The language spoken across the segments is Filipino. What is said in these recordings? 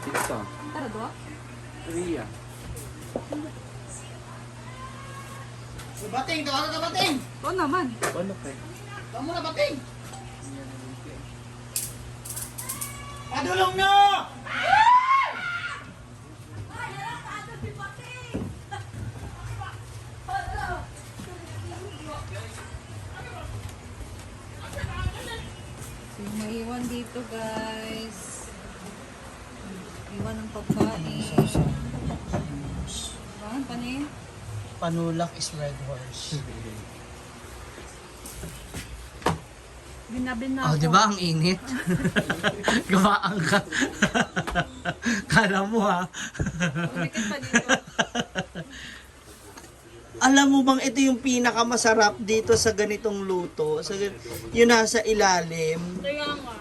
Pizza. Tara do? Ria. Bating, tawagan ka bating! Oo naman. Ano kay? Kamu na bating! Padulong na! So, maiwan dito guys. Iwan ng pagkain. Bakit pa niya? Panulak is red horse. Binabin na Oh, ako. di ba ang init? Gawaan ka. Kala mo ha. Umikat pa dito. Alam mo bang ito yung pinakamasarap dito sa ganitong luto? Yung nasa ilalim. Kaya nga.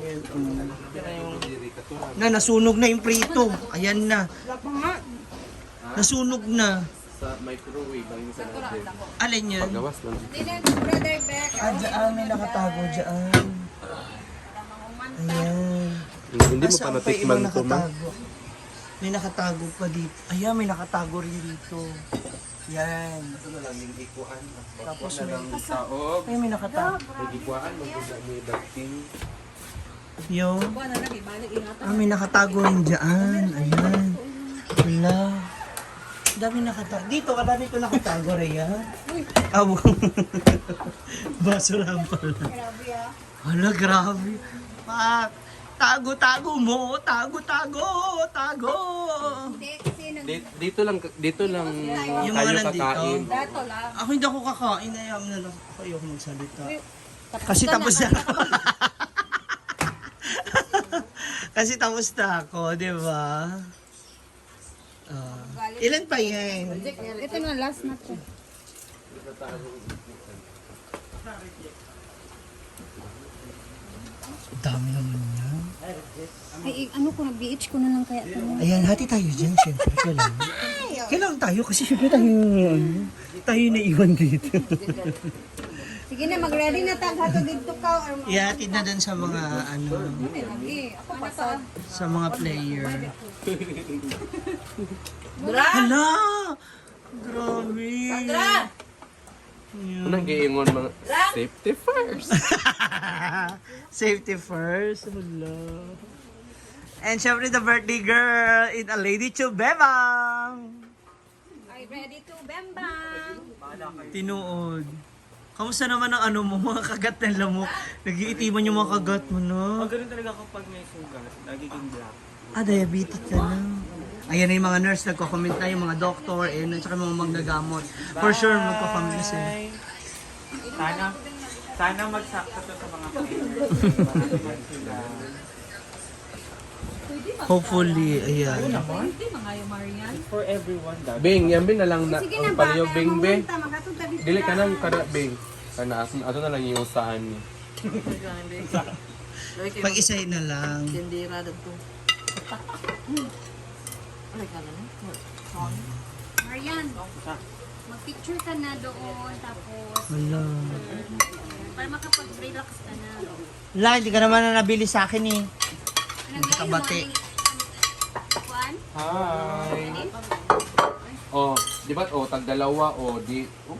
Ayan, na nasunog na yung prito. Ayan na. Wala pa nga. Nasunog na. Sa microwave ang isa natin. Alin yun? Pagawas lang. Brother Beck. Dyan, may nakatago dyan. Ayan. Hindi mo pa Asaan natikman ibang to, ma? nakatago? May nakatago pa dito. Ayan, may nakatago rin dito. Yan. Ito na lang yung ikuan. Tapos na lang saog. Ay, may nakatago. May ikuan, magkusa may dating. Yo. Buwan na lang, ibalik ingatan. May nakatago rin dyan. Ayan. Wala. Dami nakatago. Dito, kadami ko nakatago rin yan. Aw. Baso lang pala. Grabe ah. Hala, grabe. Pak. Tago-tago mo. Tago-tago. Tago. Hindi, kasi Dito lang Yung tayo mga nandito. kakain. dato lang. Ako hindi ako kakain. Ayaw na lang ako. Ayoko magsalita. Tapos Kasi na, tapos na nakita ako. Kasi tapos na ako, di ba? Ilan pa yan? Ito na, last na to. Dami naman yan. Ay, ano ko, nag-BH ko na lang kaya ito. Ayan, hati tayo dyan, syempre. Kailangan tayo kasi syempre tayo naiwan dito. Sige na, mag-ready na tag hato dito ka. Or Ihatid na dun sa mga ano, lagi. Ako pa to. sa mga player. Dra! Hala! Grabe! Unang giingon mga safety first. Safety first. Hala. And syempre the birthday girl in a lady chubebang. Ay, ready to bembang. Tinuod. Kamusta naman ang ano mo, mga kagat ng lamok? Nag-iitiman yung mga kagat mo, no? Ganun talaga kapag may sugat, nagiging black. Diabetic ka na. Ayan na yung mga nurse, nagko-comment na yung mga doctor, and at saka mga magnagamot. For sure, magko-comment na sila. Sana magsakto to sa mga players. Para naman sila. Hopefully, ayan. Hindi mga yung Marian. For everyone, dapat. Bing, yan bin na lang na Sige na ang ba? palayo Bing be. Magatong tabi. Dili ka na kada Bing. Kana ato na lang yung usahan ni. Pag-isay na lang. Tindira dito. Ay, ka na. Marian, mag-picture ka na doon, tapos Wala. para makapag-relax ka na. Wala, hindi ka naman na nabili sa akin eh. Nakabati. Nakabati. Juan? Hi. Oh, di ba tag dalawa di. Oh.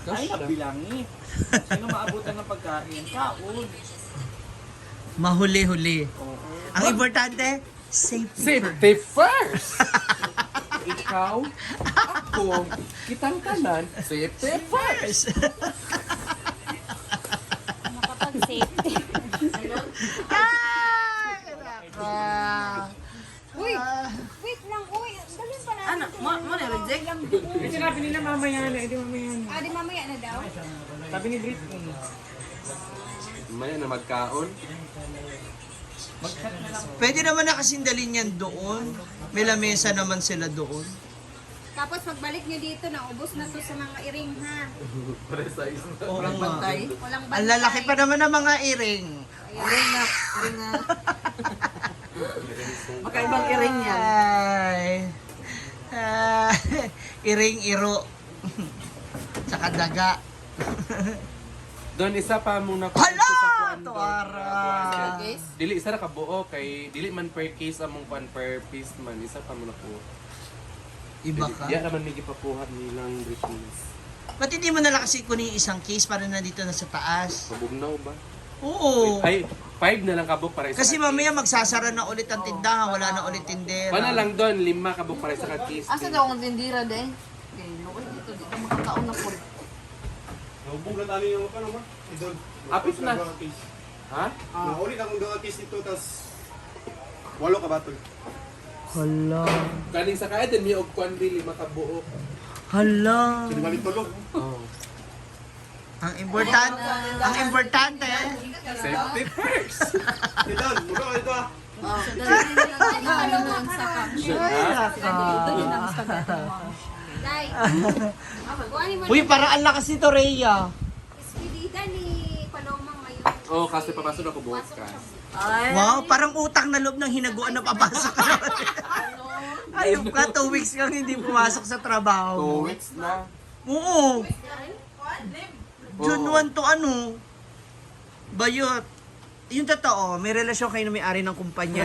Ay, nabilangi. Sino maabutan ng pagkain? Kaon. Mahuli-huli. Ang importante, safety. Safety first. Ikaw, ako, kitang kanan, safety first. Makapag-safety. Ay! Nako. Uy! Wait lang, uy! Dalhin pa natin. Ano? Mo na-reject? Kasi sinabi nila mamaya na, hindi mamaya na. Ah, di mamaya na daw? Sabi ni Brit, Maya na magkaon. mag-chat na lang. Pwede naman na kasing dalhin yan doon. May lamesa naman sila doon. Tapos pagbalik nyo dito, naubos na to sa mga iring, ha? Precise na. Walang bantay. Walang Ang lalaki pa naman ng mga iring. Iring na. Makaibang iring yan. Ay. Iring-iro. Tsaka daga. Doon isa pa mong nakuha Hala! sa kuan doon. Tuwara! Di dili isa ra ka buo kay dili man per case among pan per piece man isa pa mo na po. Iba ka? Diya naman may gipakuha nilang Britneys. Ba't hindi mo nala kasi kunin isang case para nandito na sa taas? Kabugnaw ba? Oo. Ay, 5 na lang kabuk para isa. Kasi ka mamaya magsasara na ulit ang tindahan, wala na ulit case. tindera. Paano lang doon 5 kabuk para isa ka case. Asa daw ang tindira de? Okay, lukay dito makakaon na po. Naubog na tani yung ano ba? Idol. Apit na. Ha? Naulit akong gawa case dito, tas 8 ka batol. Hala. Kaning sa kaya din may og kwan dili makabuo. Hala. Hindi balik tulog. Oh. Ang importante, Safety first. Idol, muna ka dito ah. uy, para ang lakas nito, Rhea. Despedida ni Palomang ngayon. Oh, kasi papasok ako bukas. Wow, parang utang na loob ng hinaguan na papasok ka naman. Ayun ka, 2 weeks kang hindi pumasok sa 2 trabaho. weeks na. Oo. June 1 to ano? Bayot. Yung totoo, may relasyon kayo na may-ari ng kumpanya.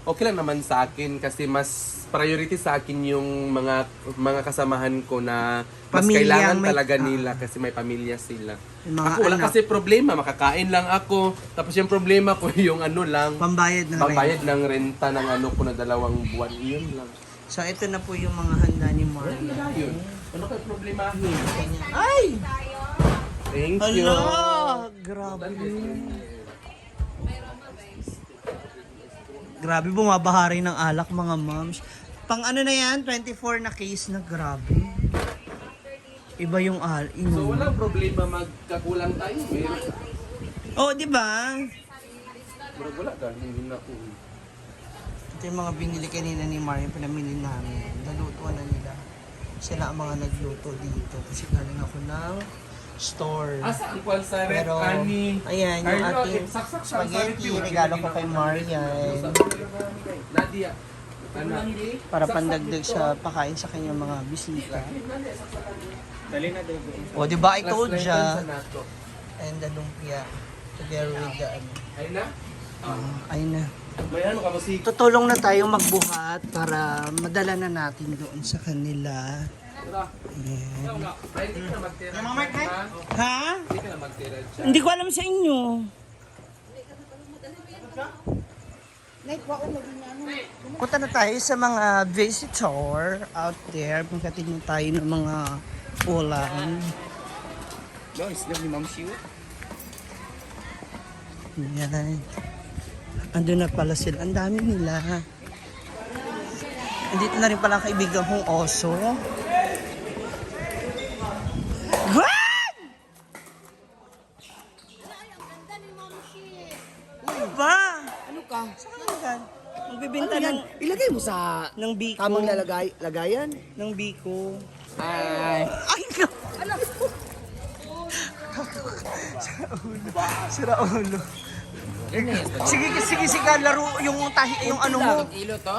Okay lang naman sa akin kasi mas priority sa akin yung mga kasamahan ko na mas Pamilyang kailangan may- talaga nila kasi may pamilya sila. Yung mga Ako wala anak. kasi problema, makakain lang ako. Tapos yung problema ko yung ano lang, Pambayad ng rent. pambayad ng renta ng ano ko na 2 buwan. Yun lang. So, ito na po yung mga handa ni Maria. Yun. Ano kayo problema? Ay! Thank you. Hala! Grabe. Grabe, bumabahari ng alak mga moms. Pang ano na yan, 24 na case na grabe. Iba yung So inom. walang problema magkakulang tayo. Meron. Oh, di ba? Pero wala galing din ako. Ito yung mga binili kanina ni Mario, pinamili namin. Nalutuan na nila. Sila ang mga nagluto dito. Kasi galing ako ng store. Asa ang kwan sa red Pero, honey? ayan, yung ating spaghetti, regalo ko kay Marian. Nadia. Ano? Para pandagdag sa pakain sa kanyang mga bisita. O, di ba I told ya? And the lumpia. Together with the ano. Ay na? Ayun na. Bayan ka mo si... Tutulong na tayong magbuhat para madala na natin doon sa kanila. Ayan. Ay, hindi ka na magtira. Ha? Hindi ka na magtira siya. Hindi ko alam sa inyo. Punta na tayo sa mga visitor out there. Pagkatingin tayo ng mga ulam. Yan. Andun na pala sila. Ang dami nila. Andito na rin pala ang kaibigan kong oso. What? Ano ba? Ano ka? Saan ka? Magbibenta Ano yan? ng, Ilagay mo sa ng biko. tamang lagayan. Ng biko. Ay. Ay, ka! Sira ulo. Sige, sige, sige, laro yung tahi, yung ano mo. Kilo to?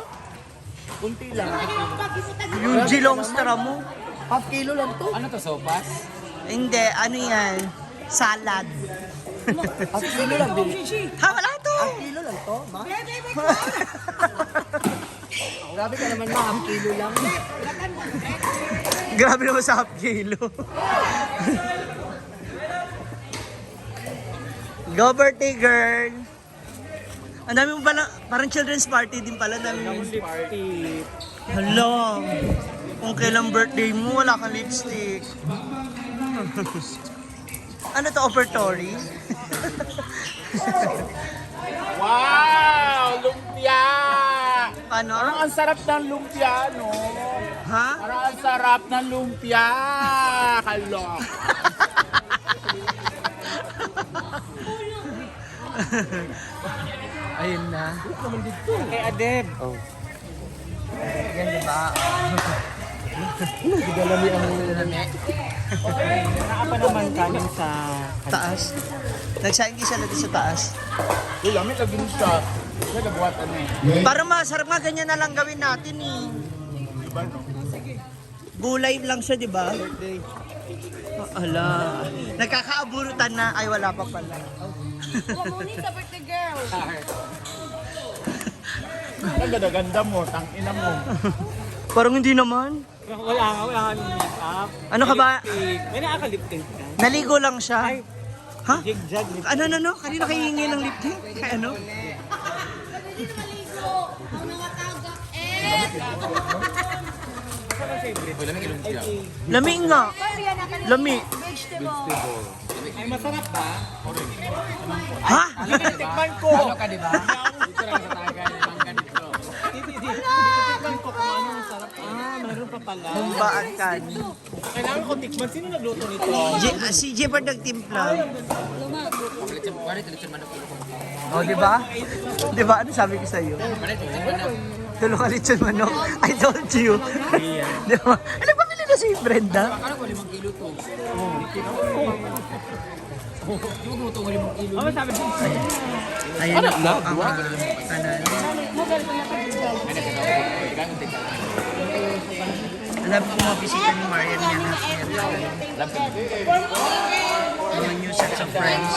Kunti lang. Yung G-Longster mo. Half kilo lang to. Ano to, sopas? Hindi, ano yan? Salad. Half kilo lang din. Ha, wala to. Half kilo lang to, ma? Grabe ka naman, ma. Half kilo lang. Grabe naman sa half kilo. Go birthday girl! Ang dami mo pala, parang children's party din pala. Dami mo lipstick. Hala! Kung kailang birthday mo, wala kang lipstick. Ano to, offertory? Wow! Lumpia! Ano? Parang ang sarap ng lumpia, no? Ha? Parang ang sarap ng lumpia! Kalo! Ayun na. Kay Adeb! Oh. Yan, di ba? Naapa naman kanin sa... Taas. Nagsaing siya natin sa taas. Uy, lamit lagi mo siya. Siya nagbuhat ano eh. Para masarap nga, ganyan na lang gawin natin eh. Gulay lang siya, di ba? Ala. Nagkakaaburutan na. Ay, wala pa pala. Kukunin sa birthday girl. Ang ganda-ganda mo, tangina mo. Parang hindi naman. Wala nga make-up. Ano ka ba? May nakaka-lip tint ka. Naligo lang siya. Ha? Jig-jag lip Ano? Kanina kayo hingi ng lip tint? Kaya ano? Pwede na maligo. Ang nakatagak Lami nga. Lami. Vegetable. Ay, masarap ba? Ha? Tikman ko! Ano ka, di ba? Dito lang sa tagay, ang ganito. Tikman ko kung ano masarap. Meron pa pala. Bumbaan kan. Kailangan ko tikman. Sino nagluto nito? Si Jeopard nagtimpla. Oh, di ba? Di ba? Ano sabi ko sa iyo? Tulungan lechon manok. I told you. Di ba? Ano ba nila si Brenda? Ano sabi ko? Ayan na po ang kanan. Alam ko mga bisita ni Marian yan na mga new sets of friends.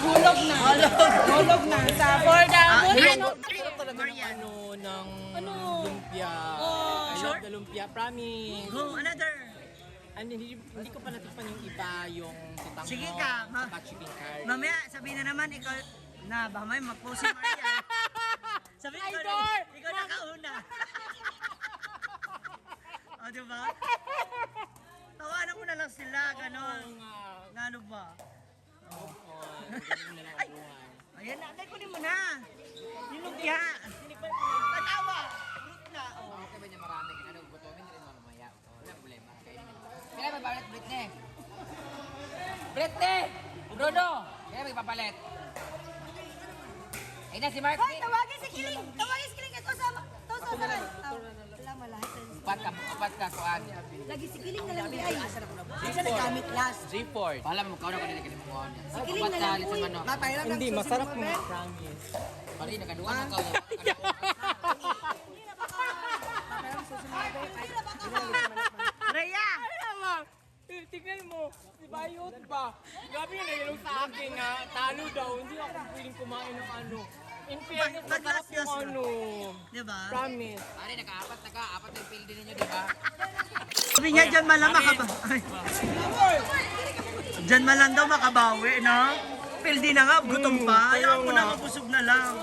Hulog na. Sa border. Marian. Ng lumpia. I love the lumpia, promise. Go, another. Hindi ko pa natikpan yung iba, yung tutang Sige mo, ka, ma. saka chicken curry. Mamaya, sabihin na naman, ikaw, na, baka may mag-post si Marian. Sabihin ko na, ikaw nakauna. O, diba? Tawanan ko na lang sila, gano'n. Na ano ba? Ay, ayan na, dahil kunin mo na. Yung lumpia. Patawa. Fruit na. Oh. Okay ba niya marami? Ano, gutomin rin mamaya. Wala problema. Kaya may papalit, Britney? Britney! Bruno! Kaya may papalit. Ay na si Mark. Hoy, tawagin si Kiling. Ito sa saran. Wala malahat. Upat ka, kuan. Lagi si Kiling na lang di ay. Isa na gamit last. G-Ford. Pala mo, kauna ko din na kinimukuha niya. Si Kiling na lang uy. Hindi, masarap mo. Promise. Pari, nakaduwa na ka. Rhea! Tignan mo, si Bayot ba? Grabe yun, nagilong sa akin na talo daw. Hindi ako pwedeng kumain ng ano. In fairness, masarap yung ano. Diba? Promise. Pari, naka-apat na ka. Apat yung field ninyo, di ba? Sabi niya, dyan malang makabawi. Dyan malang daw makabawi, no? Pildi na nga, gutom pa. Ayaw mo na, mabusog na lang.